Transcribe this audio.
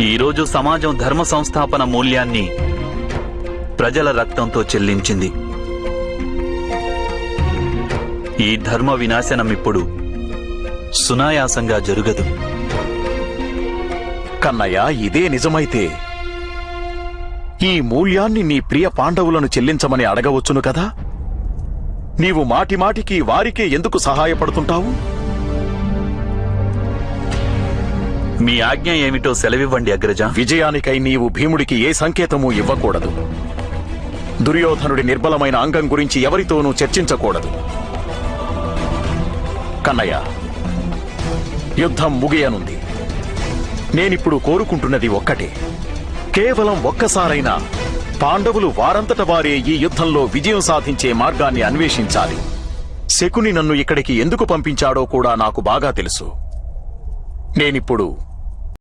ఈరోజు సమాజం ధర్మ సంస్థాపన మూల్యాన్ని ప్రజల రక్తంతో చెల్లించింది. ఈ ధర్మ వినాశనం ఇప్పుడు సునాయాసంగా జరుగదు. కన్నయ్య, ఇదే నిజమైతే ఈ మూల్యాన్ని నీ ప్రియ పాండవులను చెల్లించమని అడగవచ్చును కదా. నీవు మాటిమాటికి వారికే ఎందుకు సహాయపడుతుంటావు? మీ ఆజ్ఞ ఏమిటో సెలవివ్వండి అగ్రజ. విజయానికై నీవు భీముడికి ఏ సంకేతమూ ఇవ్వకూడదు. దుర్యోధనుడి నిర్బలమైన అంగం గురించి ఎవరితోనూ చర్చించకూడదు. కన్నయ్య, యుద్ధం ముగియనుంది. నేనిప్పుడు కోరుకుంటున్నది ఒక్కటే. కేవలం ఒక్కసారైనా పాండవులు వారంతట వారే ఈ యుద్ధంలో విజయం సాధించే మార్గాన్ని అన్వేషించాలి. శకుని నన్ను ఇక్కడికి ఎందుకు పంపించాడో కూడా నాకు బాగా తెలుసు. నేనిప్పుడు